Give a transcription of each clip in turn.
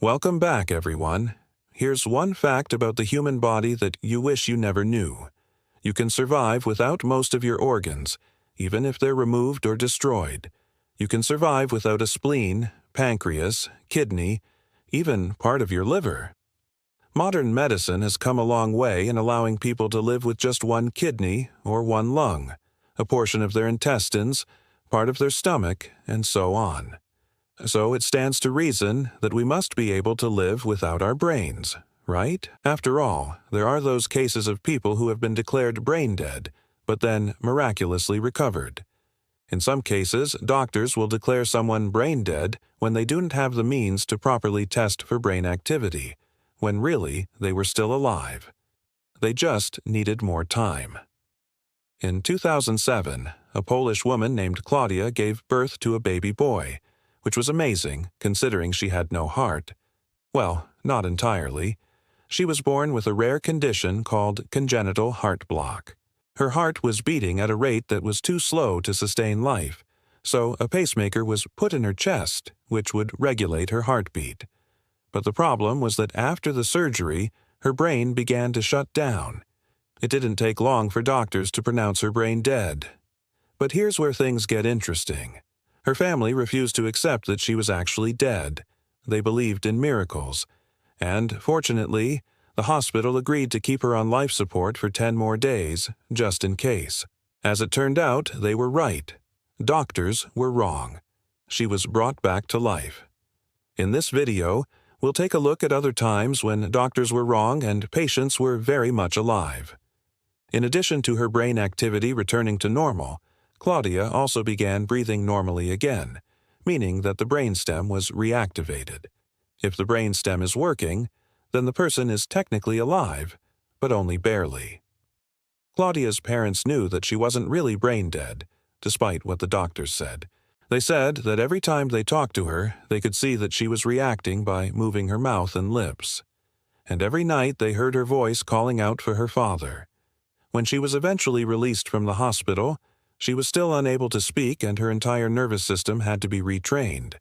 Welcome back, everyone. Here's one fact about the human body that you wish you never knew. You can survive without most of your organs, even if they're removed or destroyed. You can survive without a spleen, pancreas, kidney, even part of your liver. Modern medicine has come a long way in allowing people to live with just one kidney or one lung, a portion of their intestines, part of their stomach, and so on. So it stands to reason that we must be able to live without our brains, right? After all, there are those cases of people who have been declared brain dead, but then miraculously recovered. In some cases, doctors will declare someone brain dead when they don't have the means to properly test for brain activity, when really they were still alive. They just needed more time. In 2007, a Polish woman named Claudia gave birth to a baby boy, which was amazing considering she had no heart. Well, not entirely. She was born with a rare condition called congenital heart block. Her heart was beating at a rate that was too slow to sustain life, so a pacemaker was put in her chest, which would regulate her heartbeat. But the problem was that after the surgery, her brain began to shut down. It didn't take long for doctors to pronounce her brain dead. But here's where things get interesting. Her family refused to accept that she was actually dead. They believed in miracles. And, fortunately, the hospital agreed to keep her on life support for 10 more days, just in case. As it turned out, they were right. Doctors were wrong. She was brought back to life. In this video, we'll take a look at other times when doctors were wrong and patients were very much alive. In addition to her brain activity returning to normal, Claudia also began breathing normally again, meaning that the brainstem was reactivated. If the brainstem is working, then the person is technically alive, but only barely. Claudia's parents knew that she wasn't really brain dead, despite what the doctors said. They said that every time they talked to her, they could see that she was reacting by moving her mouth and lips. And every night they heard her voice calling out for her father. When she was eventually released from the hospital, she was still unable to speak and her entire nervous system had to be retrained.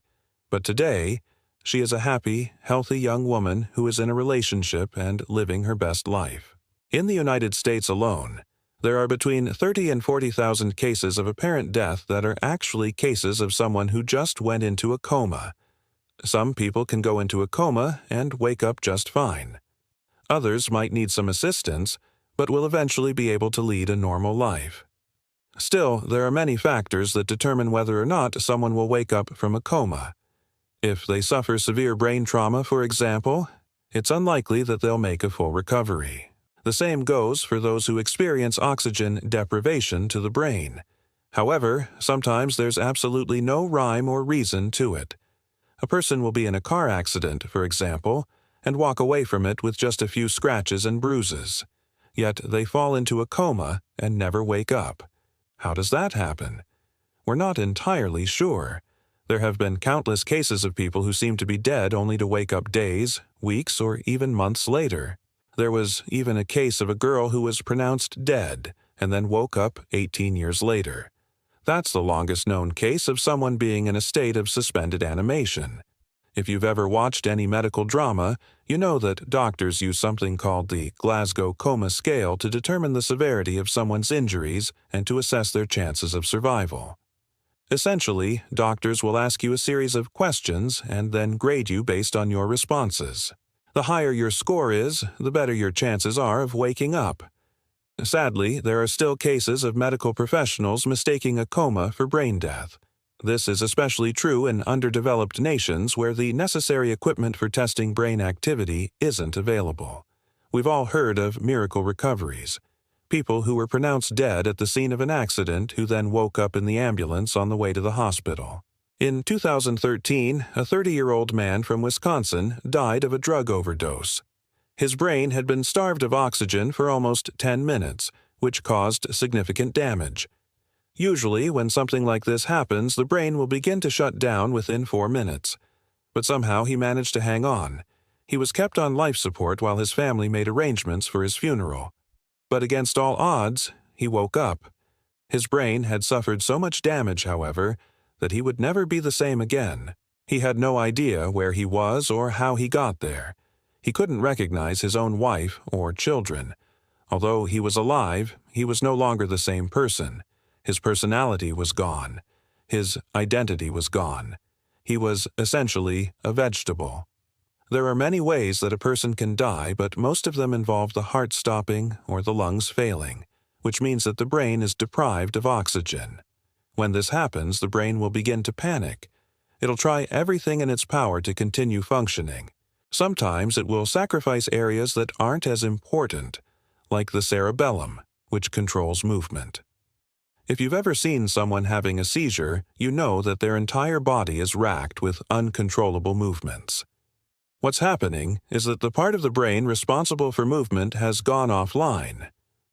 But today, she is a happy, healthy young woman who is in a relationship and living her best life. In the United States alone, there are between 30 and 40,000 cases of apparent death that are actually cases of someone who just went into a coma. Some people can go into a coma and wake up just fine. Others might need some assistance, but will eventually be able to lead a normal life. Still, there are many factors that determine whether or not someone will wake up from a coma. If they suffer severe brain trauma, for example, it's unlikely that they'll make a full recovery. The same goes for those who experience oxygen deprivation to the brain. However, sometimes there's absolutely no rhyme or reason to it. A person will be in a car accident, for example, and walk away from it with just a few scratches and bruises. Yet they fall into a coma and never wake up. How does that happen? We're not entirely sure. There have been countless cases of people who seem to be dead only to wake up days, weeks, or even months later. There was even a case of a girl who was pronounced dead and then woke up 18 years later. That's the longest known case of someone being in a state of suspended animation. If you've ever watched any medical drama, you know that doctors use something called the Glasgow Coma Scale to determine the severity of someone's injuries and to assess their chances of survival. Essentially, doctors will ask you a series of questions and then grade you based on your responses. The higher your score is, the better your chances are of waking up. Sadly, there are still cases of medical professionals mistaking a coma for brain death. This is especially true in underdeveloped nations where the necessary equipment for testing brain activity isn't available. We've all heard of miracle recoveries. People who were pronounced dead at the scene of an accident who then woke up in the ambulance on the way to the hospital. In 2013, a 30-year-old man from Wisconsin died of a drug overdose. His brain had been starved of oxygen for almost 10 minutes, which caused significant damage. Usually, when something like this happens, the brain will begin to shut down within 4 minutes. But somehow he managed to hang on. He was kept on life support while his family made arrangements for his funeral. But against all odds, he woke up. His brain had suffered so much damage, however, that he would never be the same again. He had no idea where he was or how he got there. He couldn't recognize his own wife or children. Although he was alive, he was no longer the same person. His personality was gone. His identity was gone. He was essentially a vegetable. There are many ways that a person can die, but most of them involve the heart stopping or the lungs failing, which means that the brain is deprived of oxygen. When this happens, the brain will begin to panic. It'll try everything in its power to continue functioning. Sometimes it will sacrifice areas that aren't as important, like the cerebellum, which controls movement. If you've ever seen someone having a seizure, you know that their entire body is racked with uncontrollable movements. What's happening is that the part of the brain responsible for movement has gone offline.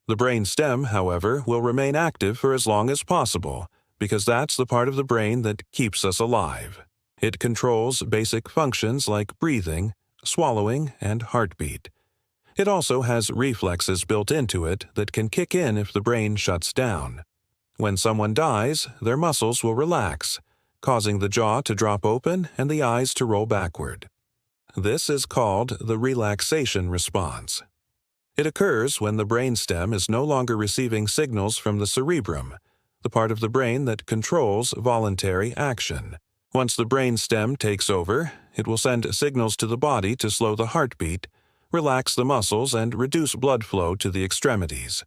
The brain stem, however, will remain active for as long as possible, because that's the part of the brain that keeps us alive. It controls basic functions like breathing, swallowing, and heartbeat. It also has reflexes built into it that can kick in if the brain shuts down. When someone dies, their muscles will relax, causing the jaw to drop open and the eyes to roll backward. This is called the relaxation response. It occurs when the brainstem is no longer receiving signals from the cerebrum, the part of the brain that controls voluntary action. Once the brainstem takes over, it will send signals to the body to slow the heartbeat, relax the muscles, and reduce blood flow to the extremities.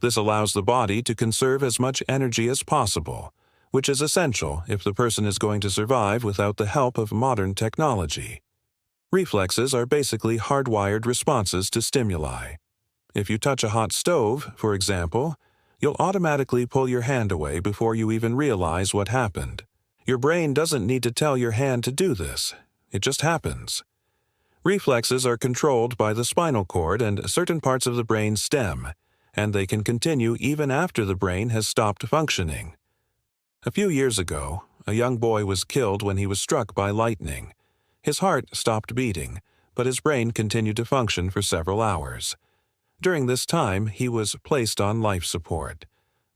This allows the body to conserve as much energy as possible, which is essential if the person is going to survive without the help of modern technology. Reflexes are basically hardwired responses to stimuli. If you touch a hot stove, for example, you'll automatically pull your hand away before you even realize what happened. Your brain doesn't need to tell your hand to do this. It just happens. Reflexes are controlled by the spinal cord and certain parts of the brain stem, and they can continue even after the brain has stopped functioning. A few years ago, a young boy was killed when he was struck by lightning. His heart stopped beating, but his brain continued to function for several hours. During this time, he was placed on life support.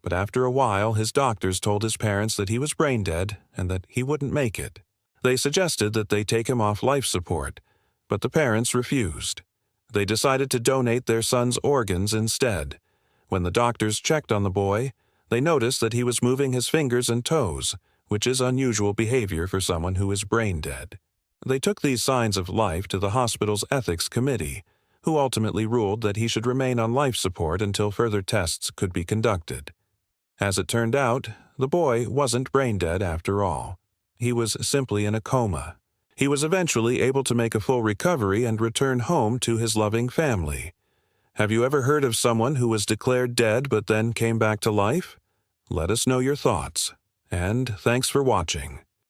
But after a while, his doctors told his parents that he was brain dead and that he wouldn't make it. They suggested that they take him off life support, but the parents refused. They decided to donate their son's organs instead. When the doctors checked on the boy, they noticed that he was moving his fingers and toes, which is unusual behavior for someone who is brain dead. They took these signs of life to the hospital's ethics committee, who ultimately ruled that he should remain on life support until further tests could be conducted. As it turned out, the boy wasn't brain dead after all. He was simply in a coma. He was eventually able to make a full recovery and return home to his loving family. Have you ever heard of someone who was declared dead but then came back to life? Let us know your thoughts. And thanks for watching.